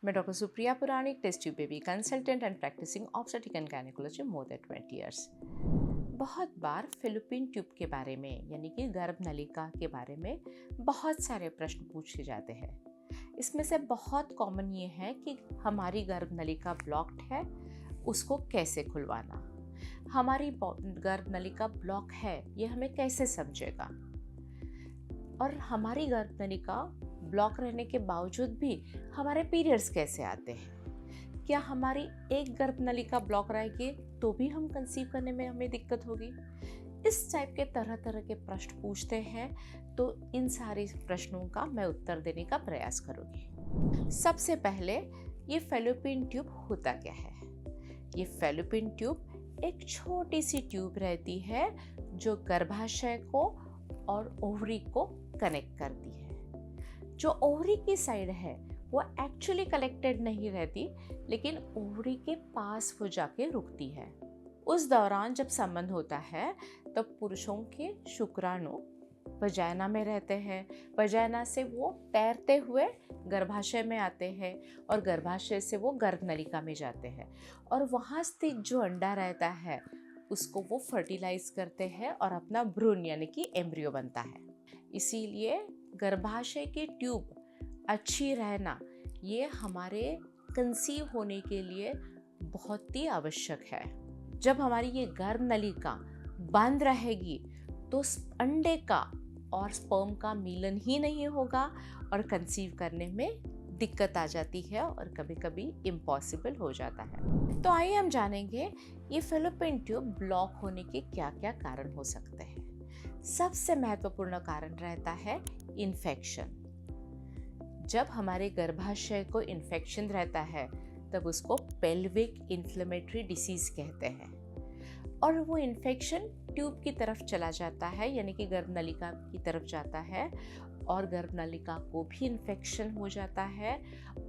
मैं doctor Supriya Puranik, test tube baby consultant and practising obstetric and gynaecology more than 20 years. बहुत बार fallopian tube के बारे में यानी कि गर्भ नलिका के बारे में बहुत सारे प्रश्न पूछे जाते हैं। इसमें से बहुत कॉमन ये है कि हमारी गर्भ नलिका ब्लॉक्ड है, उसको कैसे खुलवाना। हमारी गर्भ नलिका ब्लॉक है ये हमें कैसे समझेगा, और हमारी गर्भ नलिका ब्लॉक रहने के बावजूद भी हमारे पीरियड्स कैसे आते हैं। क्या हमारी एक गर्भ नलिका ब्लॉक रहेगी तो भी हम कंसीव करने में हमें दिक्कत होगी। इस टाइप के तरह तरह के प्रश्न पूछते हैं, तो इन सारे प्रश्नों का मैं उत्तर देने का प्रयास करूंगी। सबसे पहले ये फैलोपियन ट्यूब होता क्या है। ये फैलोपियन ट्यूब एक छोटी सी ट्यूब रहती है जो गर्भाशय को और ओवरी को कनेक्ट करती है। जो ओवरी की साइड है वो एक्चुअली कनेक्टेड नहीं रहती, लेकिन ओवरी के पास वो जाके रुकती है। उस दौरान जब संबंध होता है तब पुरुषों के शुक्राणु वजाइना में रहते हैं। वजाइना से वो तैरते हुए गर्भाशय में आते हैं और गर्भाशय से वो गर्भ नलिका में जाते हैं, और वहाँ स्थित जो अंडा रहता है उसको वो फर्टिलाइज करते हैं और अपना भ्रूण यानी कि एम्ब्रियो बनता है। इसीलिए गर्भाशय की ट्यूब अच्छी रहना ये हमारे कंसीव होने के लिए बहुत ही आवश्यक है। जब हमारी ये गर्भ नलिका बंद रहेगी तो अंडे का और स्पर्म का मिलन ही नहीं होगा और कंसीव करने में दिक्कत आ जाती है और कभी कभी इम्पॉसिबल हो जाता है। तो आइए हम जानेंगे ये फैलोपियन ट्यूब ब्लॉक होने के क्या क्या कारण हो सकते हैं। सबसे महत्वपूर्ण कारण रहता है इन्फेक्शन। जब हमारे गर्भाशय को इन्फेक्शन रहता है तब उसको पेल्विक इन्फ्लेमेटरी डिसीज कहते हैं, और वो इन्फेक्शन ट्यूब की तरफ चला जाता है यानी कि गर्भ नलिका की तरफ जाता है, और गर्भ नलिका को भी इन्फेक्शन हो जाता है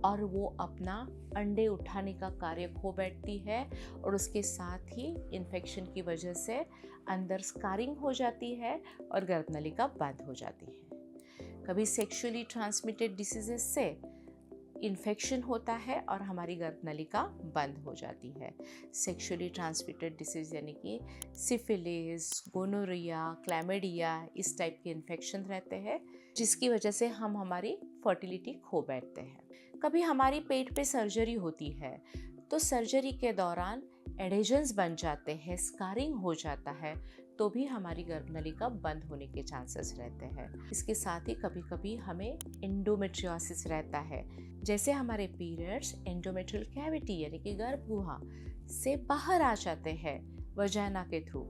और वो अपना अंडे उठाने का कार्य खो बैठती है, और उसके साथ ही इन्फेक्शन की वजह से अंदर स्कारिंग हो जाती है और गर्भ नलिका बंद हो जाती है। कभी सेक्सुअली ट्रांसमिटेड डिसीजेस से इन्फेक्शन होता है और हमारी गर्भ नलिका बंद हो जाती है। सेक्सुअली ट्रांसमिटेड डिसीज यानी कि सिफिलिस, गोनोरिया, क्लैमिडिया इस टाइप के इन्फेक्शन रहते हैं, जिसकी वजह से हम हमारी फर्टिलिटी खो बैठते हैं। कभी हमारी पेट पे सर्जरी होती है तो सर्जरी के दौरान एडेजन्स बन जाते हैं, स्कारिंग हो जाता है, तो भी हमारी गर्भ नलिका बंद होने के चांसेस रहते हैं। इसके साथ ही कभी कभी हमें एंडोमेट्रियोसिस रहता है, जैसे हमारे पीरियड्स एंडोमेट्रियल कैविटी यानी कि गर्भ गुहा से बाहर आ जाते हैं वजाइना के थ्रू,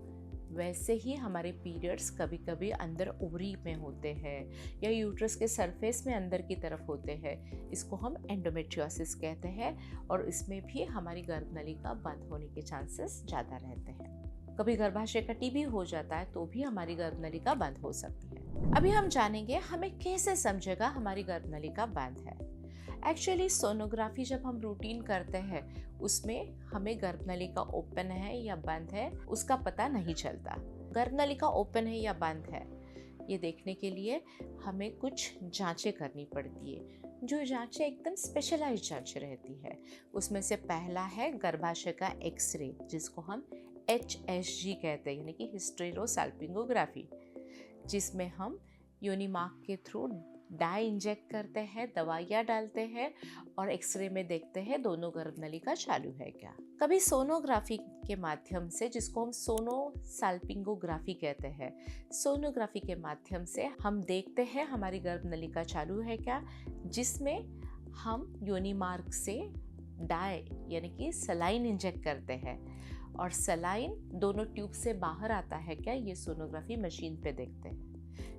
वैसे ही हमारे पीरियड्स कभी कभी अंदर ओवरी में होते हैं या यूट्रस के सरफेस में अंदर की तरफ होते हैं। इसको हम एंडोमेट्रियोसिस कहते हैं, और इसमें भी हमारी गर्भ नलिका बंद होने के चांसेस ज़्यादा रहते हैं। कभी गर्भाशय का टीबी हो जाता है तो भी हमारी गर्भ नलिका बंद हो सकती है। अभी हम जानेंगे हमें कैसे समझेगा हमारी गर्भ नलिका बंद है। एक्चुअली सोनोग्राफी जब हम रूटीन करते हैं उसमें हमें गर्भ नलिका ओपन है या बंद है उसका पता नहीं चलता। गर्भ नलिका ओपन है या बंद है ये देखने के लिए हमें कुछ जांचें करनी पड़ती है, जो जांचें एकदम स्पेशलाइज्ड जांचें रहती है। उसमें से पहला है गर्भाशय का एक्सरे, जिसको हम HSG कहते हैं यानी कि हिस्टेरोसाल्पिंगोग्राफी, जिसमें हम योनि मार्ग के थ्रू डाई इंजेक्ट करते हैं, दवाइयाँ डालते हैं और एक्सरे में देखते हैं दोनों गर्भ नलिका चालू है क्या। कभी सोनोग्राफी के माध्यम से, जिसको हम सोनोसाल्पिंगोग्राफी कहते हैं, सोनोग्राफी के माध्यम से हम देखते हैं हमारी गर्भ नलिका चालू है क्या, जिसमें हम योनि मार्ग से डाई यानी कि सलाइन इंजेक्ट करते हैं, और सलाइन दोनों ट्यूब से बाहर आता है क्या ये सोनोग्राफी मशीन पे देखते हैं,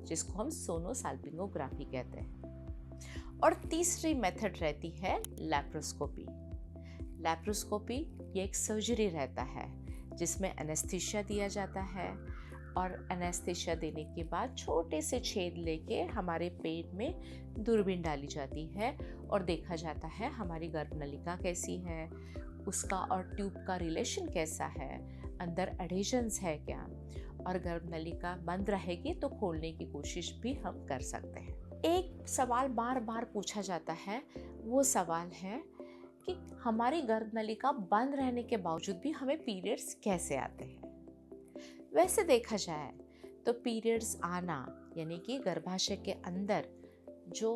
जिसको हम सोनोसाल्पिंगोग्राफी कहते हैं। और तीसरी मेथड रहती है लैप्रोस्कोपी। लैप्रोस्कोपी ये एक सर्जरी रहता है जिसमें एनेस्थीसिया दिया जाता है, और एनेस्थीसिया देने के बाद छोटे से छेद लेके हमारे पेट में दूरबीन डाली जाती है और देखा जाता है हमारी गर्भ नलिका कैसी है, उसका और ट्यूब का रिलेशन कैसा है, अंदर एडेशंस है क्या, और गर्भ नलिका बंद रहेगी तो खोलने की कोशिश भी हम कर सकते हैं। एक सवाल बार बार पूछा जाता है, वो सवाल है कि हमारी गर्भनलिका बंद रहने के बावजूद भी हमें पीरियड्स कैसे आते हैं। वैसे देखा जाए तो पीरियड्स आना यानी कि गर्भाशय के अंदर जो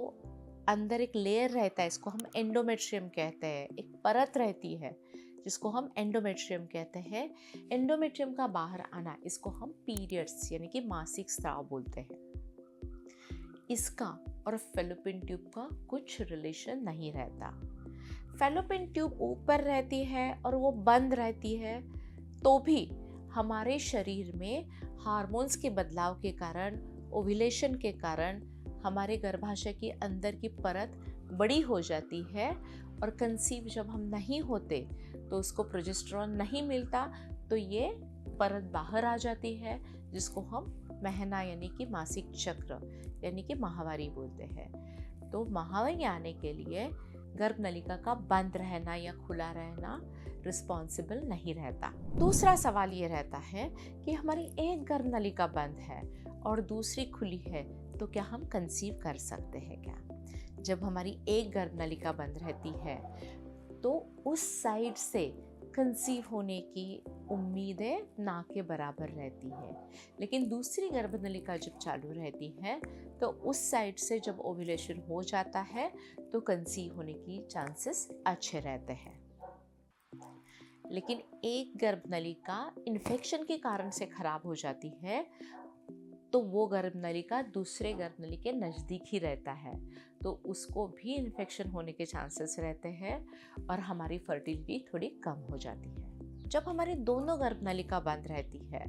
अंदर एक लेयर रहता है, इसको हम एंडोमेट्रियम कहते हैं, एक परत रहती है जिसको हम एंडोमेट्रियम कहते हैं। एंडोमेट्रियम का बाहर आना, इसको हम पीरियड्स यानी कि मासिक स्राव बोलते हैं। इसका और फैलोपियन ट्यूब का कुछ रिलेशन नहीं रहता। फैलोपियन ट्यूब ऊपर रहती है और वो बंद रहती है, तो भी हमारे शरीर में हार्मोन्स के बदलाव के कारण, ओव्यूलेशन के कारण हमारे गर्भाशय के अंदर की परत बड़ी हो जाती है और कंसीव जब हम नहीं होते तो उसको प्रोजेस्टेरॉन नहीं मिलता, तो ये परत बाहर आ जाती है, जिसको हम महीना यानी कि मासिक चक्र यानी कि माहवारी बोलते हैं। तो माहवारी आने के लिए गर्भनलिका का बंद रहना या खुला रहना रिस्पॉन्सिबल नहीं रहता। दूसरा सवाल ये रहता है कि हमारी एक गर्भनलिका बंद है और दूसरी खुली है, तो क्या हम कंसीव कर सकते हैं क्या? जब हमारी एक गर्भनलिका बंद रहती है तो उस साइड से कंसीव होने की उम्मीदें ना के बराबर रहती है, लेकिन दूसरी गर्भनलिका जब चालू रहती है तो उस साइड से जब ओव्यूलेशन हो जाता है तो कंसीव होने की चांसेस अच्छे रहते हैं। लेकिन एक गर्भनलिका इन्फेक्शन के कारण से खराब हो जाती है तो वो गर्भनलिका दूसरे गर्भनली के नज़दीक ही रहता है, तो उसको भी इन्फेक्शन होने के चांसेस रहते हैं और हमारी फर्टिलिटी थोड़ी कम हो जाती है। जब हमारी दोनों गर्भनलिका बंद रहती है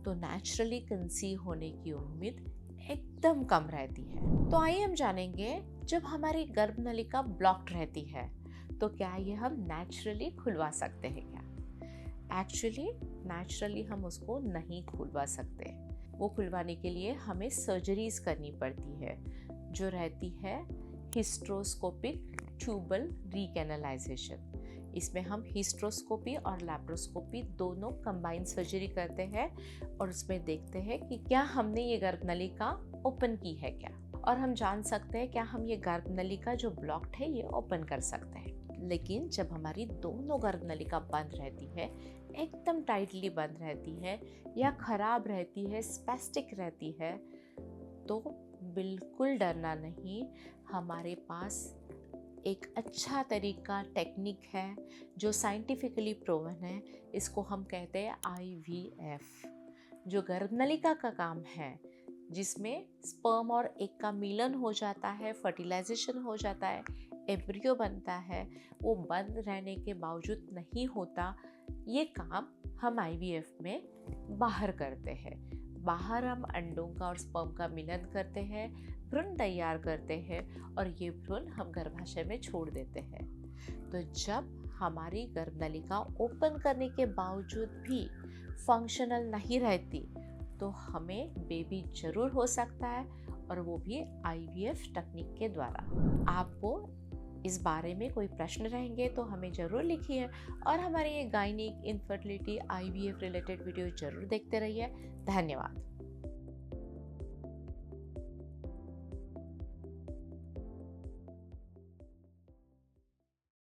तो नेचुरली कंसीव होने की उम्मीद एकदम कम रहती है। तो आइए हम जानेंगे, जब हमारी गर्भनलिका ब्लॉक्ड रहती है तो क्या ये हम नेचुरली खुलवा सकते हैं क्या? एक्चुअली नेचुरली हम उसको नहीं खुलवा सकते। वो खुलवाने के लिए हमें सर्जरीज करनी पड़ती है, जो रहती है हिस्ट्रोस्कोपिक ट्यूबल रिकैनलाइजेशन। इसमें हम हिस्ट्रोस्कोपी और लैप्रोस्कोपी दोनों कंबाइन सर्जरी करते हैं और उसमें देखते हैं कि क्या हमने ये गर्भनलिका ओपन की है क्या, और हम जान सकते हैं क्या हम ये गर्भनलिका जो ब्लॉक्ड है ये ओपन कर सकते हैं। लेकिन जब हमारी दोनों गर्भनलिका बंद रहती है, एकदम टाइटली बंद रहती है या खराब रहती है, स्पेस्टिक रहती है, तो बिल्कुल डरना नहीं। हमारे पास एक अच्छा तरीका, टेक्निक है जो साइंटिफिकली प्रूवन है। इसको हम कहते हैं IVF, जो गर्भनलिका का काम है, जिसमें स्पर्म और एग का मिलन हो जाता है, फर्टिलाइजेशन हो जाता है, एम्ब्रियो बनता है, वो बंद रहने के बावजूद नहीं होता। ये काम हम IVF में बाहर करते हैं। बाहर हम अंडों का और स्पर्म का मिलन करते हैं, भ्रूण तैयार करते हैं और ये भ्रूण हम गर्भाशय में छोड़ देते हैं। तो जब हमारी गर्भनलिका ओपन करने के बावजूद भी फंक्शनल नहीं रहती तो हमें बेबी जरूर हो सकता है, और वो भी IVF टेक्निक के द्वारा। आपको इस बारे में कोई प्रश्न रहेंगे तो हमें ज़रूर लिखिए, और हमारे ये gynaec, infertility, IVF related video ज़रूर देखते रहिए। धन्यवाद।